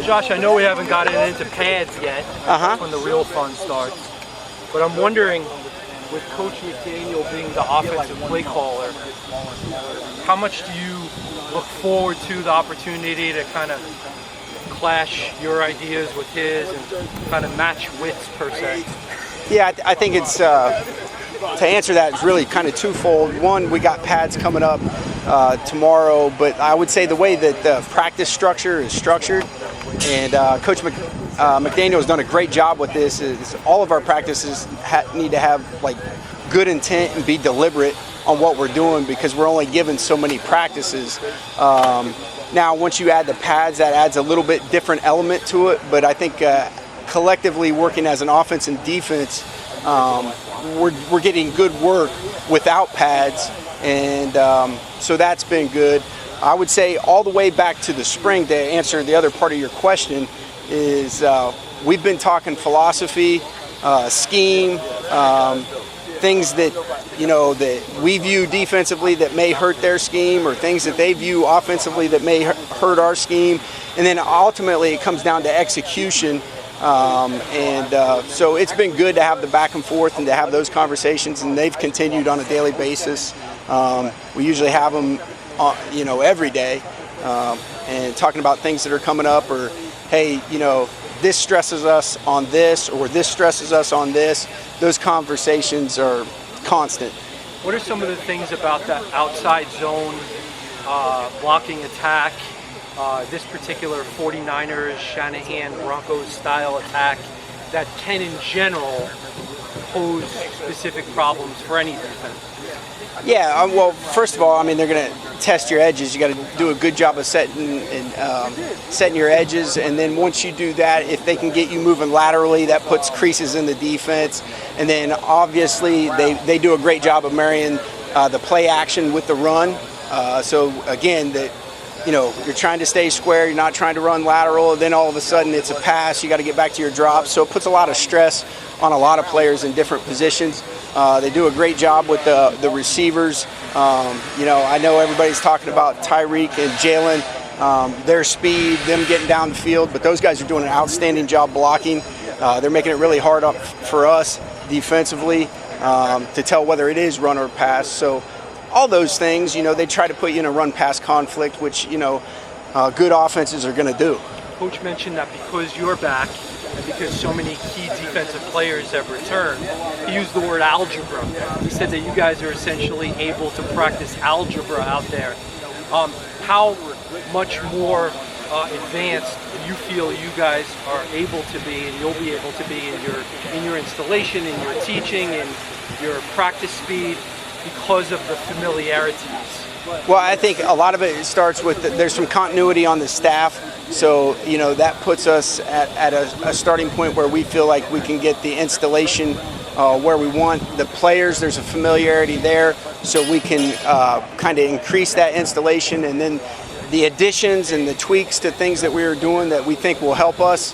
Josh, I know we haven't gotten into pads yet when the real fun starts, but I'm wondering, with Coach McDaniel being the offensive play caller, how much do you look forward to the opportunity to kind of clash your ideas with his and kind of match wits, per se? Yeah, I think it's, to answer that, it's really kind of twofold. One, we got pads coming up tomorrow, but I would say the way that the practice structure is structured, and Coach McDaniel has done a great job with this, is all of our practices need to have like good intent and be deliberate on what we're doing, because we're only given so many practices. Now, once you add the pads, that adds a little bit different element to it, but I think collectively working as an offense and defense, we're getting good work without pads, and so that's been good. I would say all the way back to the spring, to answer the other part of your question, is we've been talking philosophy, scheme, things that, you know, that we view defensively that may hurt their scheme, or things that they view offensively that may hurt our scheme, and then ultimately it comes down to execution. So it's been good to have the back and forth and to have those conversations, and they've continued on a daily basis. We usually have them, you know, every day, and talking about things that are coming up, or hey, you know, this stresses us on this, or this stresses us on this. Those conversations are constant. What are some of the things about that outside zone blocking attack, this particular 49ers, Shanahan, Broncos style attack, that can in general pose specific problems for any defense? Yeah, well, first of all, I mean, they're going to test your edges. You got to do a good job of setting your edges, and then once you do that, if they can get you moving laterally, that puts creases in the defense. And then obviously they do a great job of marrying the play action with the run. So again, you know, you're trying to stay square, you're not trying to run lateral, and then all of a sudden it's a pass, you got to get back to your drop. So it puts a lot of stress on a lot of players in different positions. They do a great job with the receivers. You know, I know everybody's talking about Tyreek and Jalen, their speed, them getting down the field, but those guys are doing an outstanding job blocking. They're making it really hard for us defensively to tell whether it is run or pass. So all those things, you know, they try to put you in a run-pass conflict, which, you know, good offenses are going to do. Coach mentioned that because you're back and because so many key defensive players have returned, he used the word algebra. He said that you guys are essentially able to practice algebra out there. How much more advanced do you feel you guys are able to be, and you'll be able to be in your installation, in your teaching, in your practice speed, because of the familiarities? Well, I think a lot of it starts with there's some continuity on the staff. So, you know, that puts us at a starting point where we feel like we can get the installation where we want. The players, there's a familiarity there, so we can kind of increase that installation. And then the additions and the tweaks to things that we are doing that we think will help us,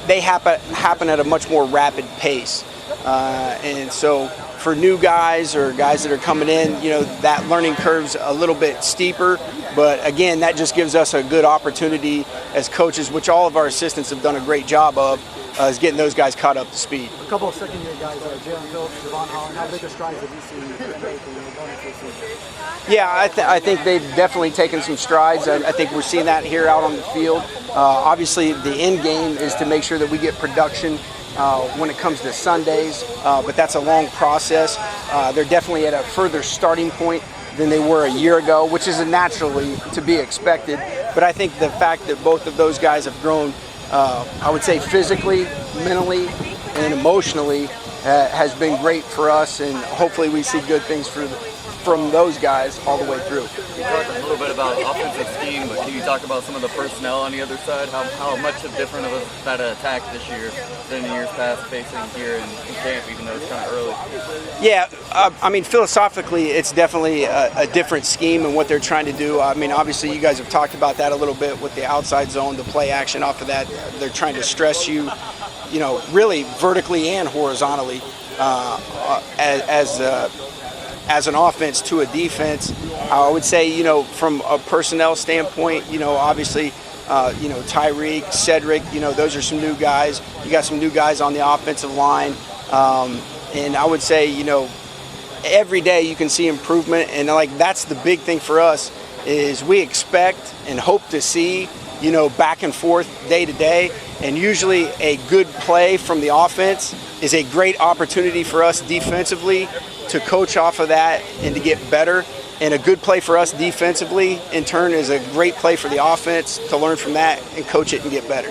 they happen at a much more rapid pace. And so for new guys or guys that are coming in, you know, that learning curve's a little bit steeper. But again, that just gives us a good opportunity as coaches, which all of our assistants have done a great job of, is getting those guys caught up to speed. A couple of second-year guys, Jalen Phillips, Javon Holland, how big a strides have you seen going into this season? Yeah, I think they've definitely taken some strides. I think we're seeing that here out on the field. Obviously, the end game is to make sure that we get production when it comes to Sundays, but that's a long process. They're definitely at a further starting point than they were a year ago, which is naturally to be expected. But I think the fact that both of those guys have grown, I would say physically, mentally, and emotionally, has been great for us, and hopefully we see good things from those guys all the way through. You talked a little bit about offensive scheme, but can you talk about some of the personnel on the other side? How much different of that attack this year than in years past facing here in camp, even though it's kind of early? Yeah, I mean, philosophically, it's definitely a different scheme and what they're trying to do. I mean, obviously, you guys have talked about that a little bit with the outside zone, the play action off of that. They're trying to stress you, you know, really vertically and horizontally as an offense to a defense. I would say, you know, from a personnel standpoint, you know, obviously Tyreek, Cedric, those are some new guys. You got some new guys on the offensive line. And I would say, every day you can see improvement. And that's the big thing for us is we expect and hope to see, back and forth day to day. And usually a good play from the offense is a great opportunity for us defensively to coach off of that and to get better. And a good play for us defensively, in turn, is a great play for the offense to learn from that and coach it and get better.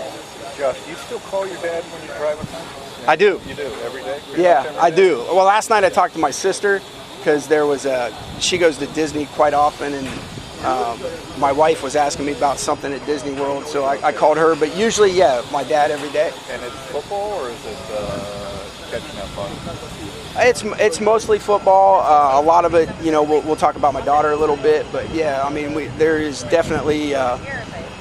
Josh, do you still call your dad when you drive with him? I do. You do, every day? Yeah, I do. Well, last night I talked to my sister because she goes to Disney quite often, and my wife was asking me about something at Disney World, so I called her. But usually, yeah, my dad every day. And it's football, or is it catching up fun? It's mostly football. A lot of it, we'll talk about my daughter a little bit, but yeah, I mean, there is definitely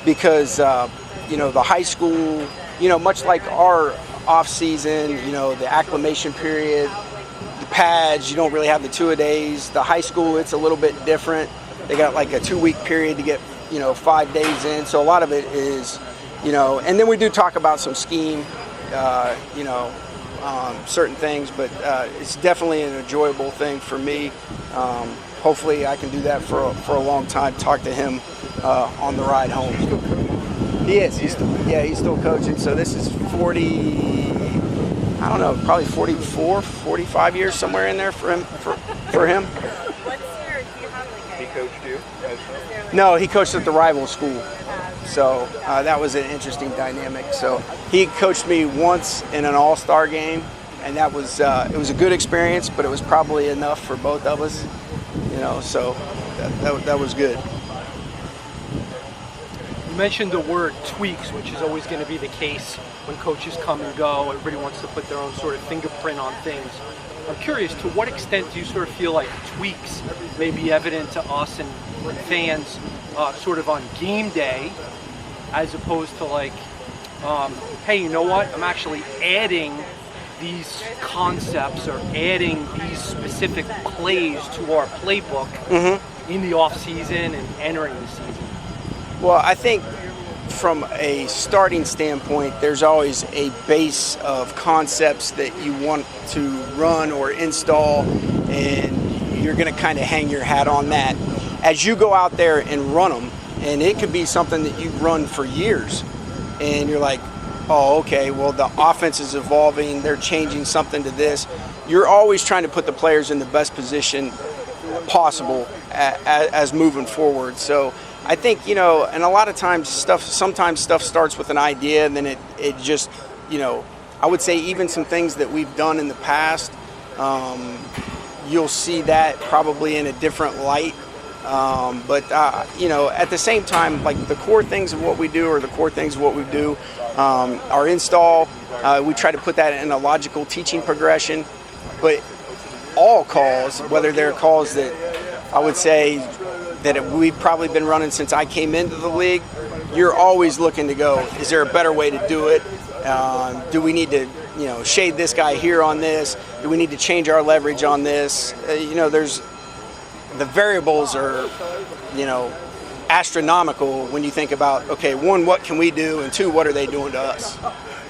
because the high school, much like our off season, the acclimation period, the pads, you don't really have the two-a-days. The high school, it's a little bit different. They got like a 2-week period to get 5 days in, so a lot of it is and then we do talk about some scheme, certain things, but it's definitely an enjoyable thing for me. Hopefully I can do that for a long time, talk to him on the ride home. He is. He's still coaching. So this is 40, I don't know, probably 44, 45 years, somewhere in there for him. For him. He coached you? No, he coached at the rival school. So that was an interesting dynamic. So he coached me once in an all-star game, and that was it was a good experience, but it was probably enough for both of us. So that was good. You mentioned the word tweaks, which is always going to be the case when coaches come and go. Everybody wants to put their own sort of fingerprint on things. I'm curious, to what extent do you sort of feel like tweaks may be evident to us and fans sort of on game day, as opposed to like, hey, you know what? I'm actually adding these concepts or adding these specific plays to our playbook in the off season and entering the season. Well, I think from a starting standpoint, there's always a base of concepts that you want to run or install, and you're going to kind of hang your hat on that. As you go out there and run them, and it could be something that you've run for years, and you're like, oh, okay, well, the offense is evolving, they're changing something to this. You're always trying to put the players in the best position possible as moving forward. So I think, and a lot of times sometimes stuff starts with an idea, and then it just, I would say even some things that we've done in the past, you'll see that probably in a different light. But at the same time, like the core things of what we do are the core things of what we do. Our install, we try to put that in a logical teaching progression, but all calls, whether they're calls that I would say that we've probably been running since I came into the league, you're always looking to go, is there a better way to do it? Do we need to, shade this guy here on this? Do we need to change our leverage on this? There's the variables are, astronomical when you think about, okay, one, what can we do? And two, what are they doing to us?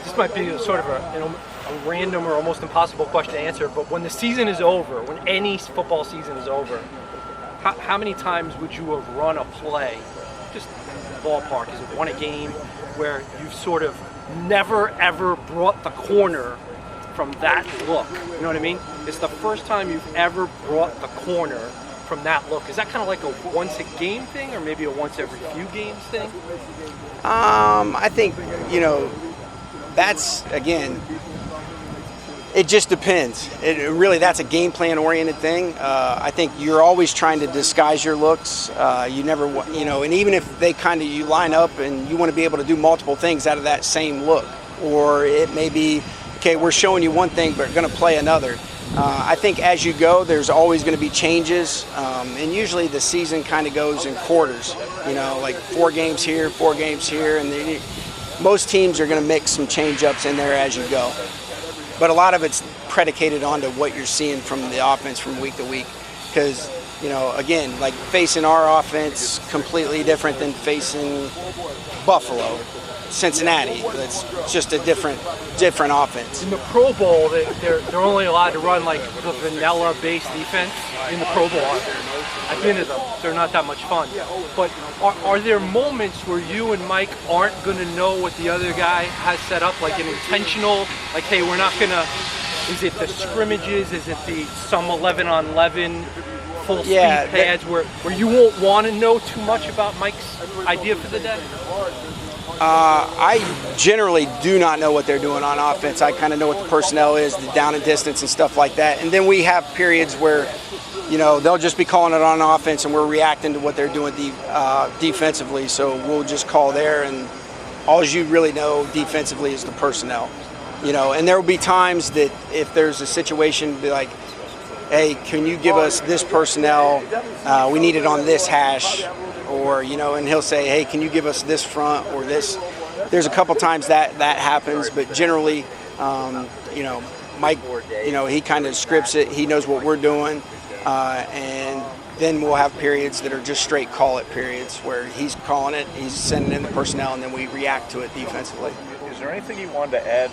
This might be sort of a random or almost impossible question to answer, but when the season is over, when any football season is over, how many times would you have run a play, just ballpark, is it one a game, where you've sort of never ever brought the corner from that look? You know what I mean? It's the first time you've ever brought the corner from that look. Is that kind of like a once a game thing, or maybe a once every few games thing? I think, that's, again, it just depends. It really, that's a game plan oriented thing. I think you're always trying to disguise your looks. You never, and even if they you line up and you want to be able to do multiple things out of that same look, or it may be, okay, we're showing you one thing, but we're going to play another. I think as you go, there's always going to be changes, and usually the season kind of goes in quarters, like 4 games here, and most teams are going to mix some change-ups in there as you go. But a lot of it's predicated onto what you're seeing from the offense from week to week, because, again, like facing our offense completely different than facing Buffalo, Cincinnati. It's just a different offense. In the Pro Bowl, they're only allowed to run like the vanilla-based defense in the Pro Bowl. I've been to them. They're not that much fun. But are there moments where you and Mike aren't going to know what the other guy has set up, like an intentional, like, hey, we're not going to, is it the scrimmages, is it the some 11-on-11 full speed pads where you won't want to know too much about Mike's idea for the day? I generally do not know what they're doing on offense. I kind of know what the personnel is, the down and distance and stuff like that. And then we have periods where, they'll just be calling it on offense and we're reacting to what they're doing defensively. So we'll just call there, and all you really know defensively is the personnel. And there will be times that if there's a situation, be like, hey, can you give us this personnel? We need it on this hash. Or, and he'll say, hey, can you give us this front or this? There's a couple times that happens, but generally, Mike, he kind of scripts it. He knows what we're doing. And then we'll have periods that are just straight call it periods where he's calling it, he's sending in the personnel, and then we react to it defensively. Is there anything you wanted to add,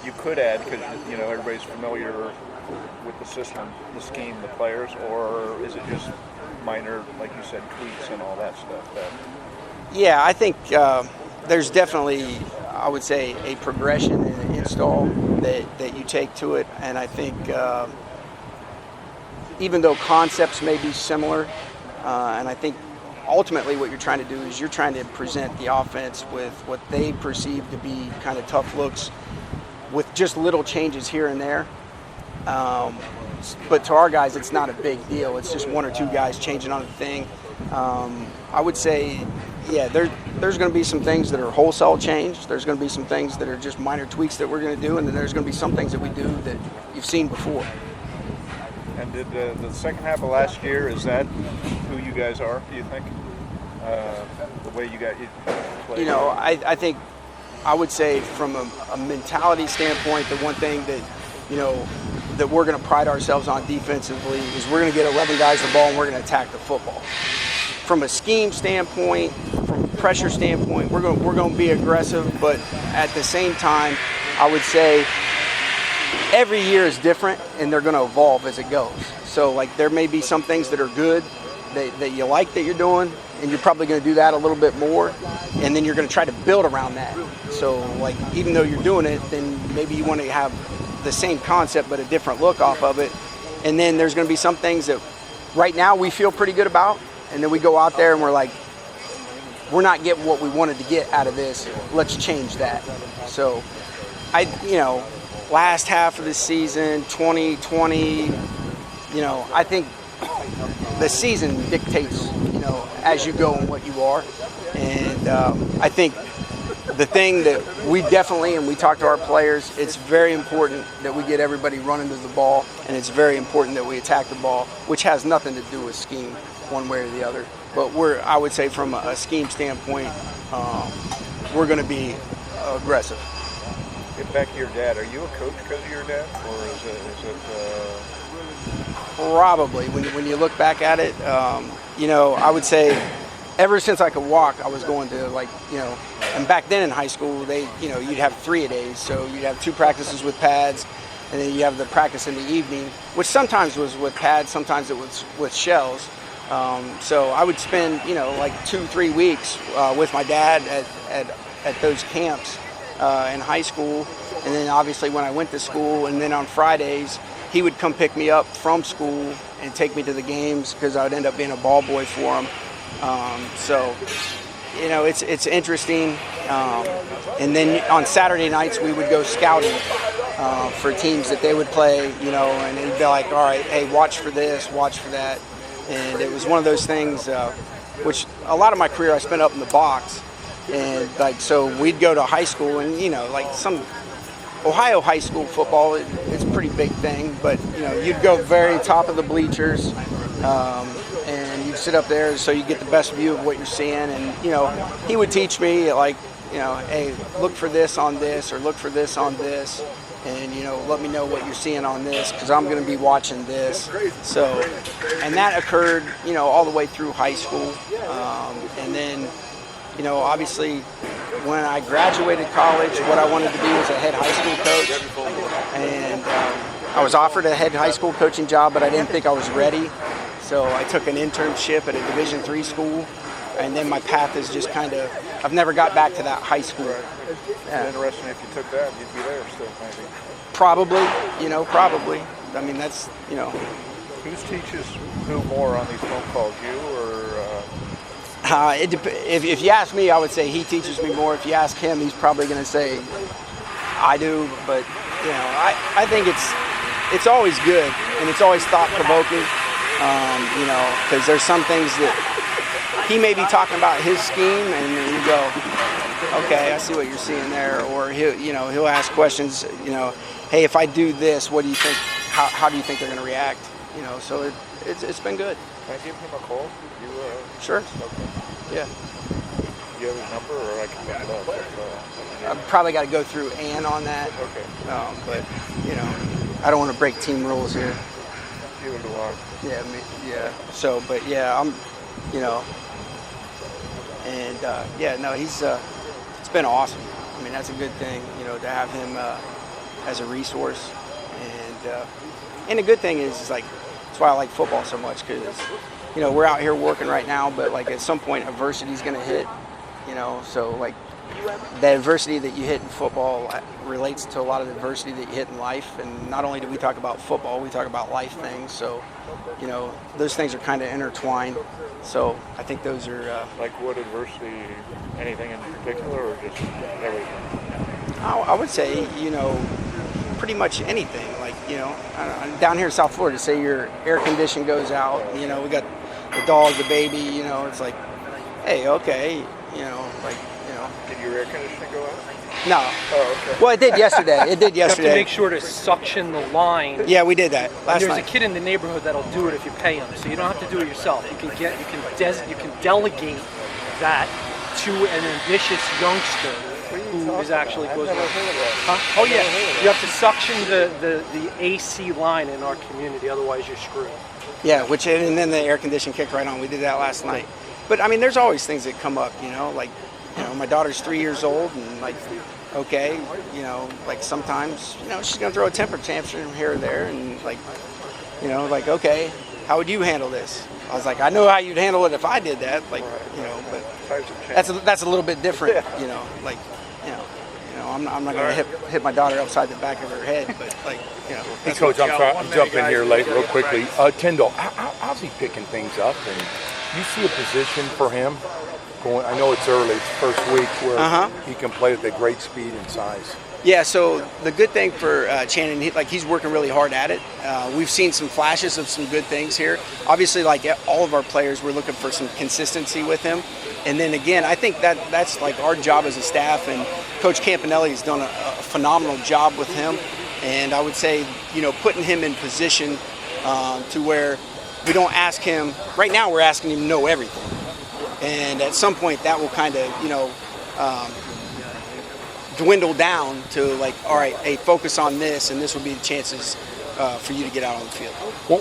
you could add, because, everybody's familiar with the system, the scheme, the players, or is it just minor, like you said, tweaks and all that stuff? Yeah, I think there's definitely, I would say, a progression in the install that you take to it. And I think even though concepts may be similar, and I think ultimately what you're trying to do is you're trying to present the offense with what they perceive to be kind of tough looks with just little changes here and there. But to our guys, it's not a big deal. It's just one or two guys changing on a thing. I would say, there's going to be some things that are wholesale change. There's going to be some things that are just minor tweaks that we're going to do, and then there's going to be some things that we do that you've seen before. And did the second half of last year, is that who you guys are, do you think? The way you play? I think I would say from a mentality standpoint, the one thing that, that we're going to pride ourselves on defensively is we're going to get 11 guys the ball and we're going to attack the football. From a scheme standpoint, from a pressure standpoint, we're going to be aggressive, but at the same time, I would say every year is different and they're going to evolve as it goes. So like there may be some things that are good that you like that you're doing, and you're probably going to do that a little bit more, and then you're going to try to build around that. So like even though you're doing it, then maybe you want to have the same concept but a different look off of it. And then there's going to be some things that right now we feel pretty good about, and then we go out there and we're like, we're not getting what we wanted to get out of this, let's change that. So last half of the season 2020, I think the season dictates as you go and what you are. And I think the thing that we definitely, and we talk to our players, it's very important that we get everybody running to the ball, and it's very important that we attack the ball, which has nothing to do with scheme one way or the other. But I would say from a scheme standpoint, we're going to be aggressive. Get back to your dad. Are you a coach because of your dad, or is it Probably. When you look back at it, I would say ever since I could walk, I was going to and back then in high school, you'd have 3-a-days. So you'd have 2 practices with pads, and then you have the practice in the evening, which sometimes was with pads, sometimes it was with shells. So I would spend, 2-3 weeks with my dad at those camps in high school. And then obviously when I went to school, and then on Fridays, he would come pick me up from school and take me to the games because I would end up being a ball boy for him. It's interesting. And then on Saturday nights, we would go scouting for teams that they would play, and he'd be like, all right, hey, watch for this, watch for that. And it was one of those things, which a lot of my career I spent up in the box. And so we'd go to high school, and some Ohio high school football, it's a pretty big thing, but you'd go very top of the bleachers, and you'd sit up there so you get the best view of what you're seeing. And he would teach me hey, look for this on this, or look for this on this, and let me know what you're seeing on this because I'm going to be watching this. So, and that occurred all the way through high school, and then obviously when I graduated college, what I wanted to be was a head high school coach. And I was offered a head high school coaching job, but I didn't think I was ready. So I took an internship at a Division III school. And then my path is just kind of, I've never got back to that high school. Yeah. Interesting, if you took that, you'd be there still, maybe. Probably, probably. I mean, that's, Who teaches who more on these phone calls, you or? If you ask me, I would say he teaches me more. If you ask him, he's probably going to say I do. But I think it's always good and it's always thought provoking. Because there's some things that he may be talking about his scheme, and you go, okay, I see what you're seeing there. Or he'll ask questions. Hey, if I do this, what do you think? How do you think they're going to react? So it's been good. Can I give him a call? Sure. Okay. Yeah. Do you have his number, or I can look it up? I've probably got to go through Ann on that. Okay. But I don't want to break team rules here. Neither do I. Yeah. So, but yeah, I'm, and he's. It's been awesome. I mean, that's a good thing, to have him as a resource, and the good thing is like that's why I like football so much, because we're out here working right now, but like at some point adversity is going to hit, so like the adversity that you hit in football relates to a lot of the adversity that you hit in life. And not only do we talk about football, we talk about life things. So, those things are kind of intertwined. So I think those are... like what adversity, anything in particular, or just everything? I would say, pretty much anything. Like, down here in South Florida, say your air condition goes out, we got the dog, the baby, it's like, hey, okay, Did your air conditioning go out? No. Oh, okay. Well, it did yesterday. You have to make sure to suction the line. Yeah, we did that last There's night. a kid in the neighborhood that'll do it if you pay him, so you don't have to do it yourself. You can delegate that to an ambitious youngster who is actually goes. Huh? Oh yeah, you have to suction the AC line in our community, otherwise you're screwed. Yeah, and then the air condition kicked right on. We did that last night. But I mean, there's always things that come up, like, my daughter's 3 years old, and like, okay, like sometimes, she's gonna throw a temper tantrum here or there, and like, okay, how would you handle this? I was like, I know how you'd handle it if I did that, like, but that's a little bit different, like, I'm not gonna hit my daughter upside the back of her head, but like, Hey, Coach, I'm jumping here late real quickly. Tyndall, how's he picking things up? And you see a position for him going? I know it's early, it's first week, where he can play at a great speed and size. Yeah, so the good thing for Channing, he's working really hard at it. We've seen some flashes of some good things here. Obviously, like all of our players, we're looking for some consistency with him. And then again, I think that's like our job as a staff, and Coach Campanelli has done a phenomenal job with him. And I would say, putting him in position to where we don't ask him, right now we're asking him to know everything. And at some point that will kind of, dwindle down to like, all right, hey, focus on this, and this will be the chances for you to get out on the field.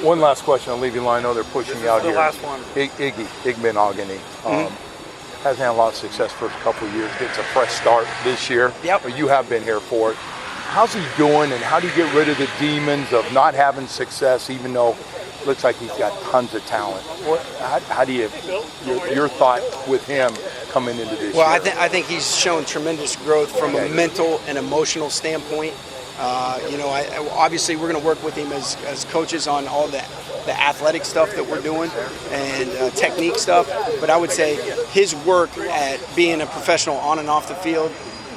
One last question, I'll leave you in line. I know they're pushing you out here. The last one. Igben Ogany. Hasn't had a lot of success for a couple of years. Gets a fresh start this year. Yep. You have been here for it. How's he doing, and how do you get rid of the demons of not having success, even though it looks like he's got tons of talent? How do you, your thought with him coming into this year? Well, I think he's shown tremendous growth from a mental and emotional standpoint. Obviously we're going to work with him as coaches on all the athletic stuff that we're doing and technique stuff. But I would say his work at being a professional on and off the field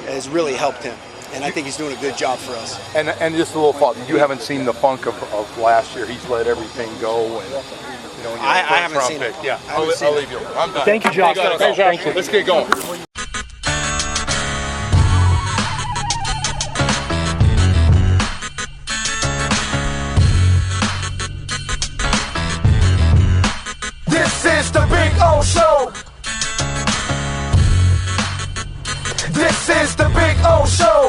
has really helped him. And I think he's doing a good job for us. And just a little thought, you haven't seen the funk of last year. He's let everything go. And, I haven't seen it. Yeah, I'll leave you. I'm done. Thank you, Josh. Thank you. Let's get going. This is the Big O Show. This is the Big O Show.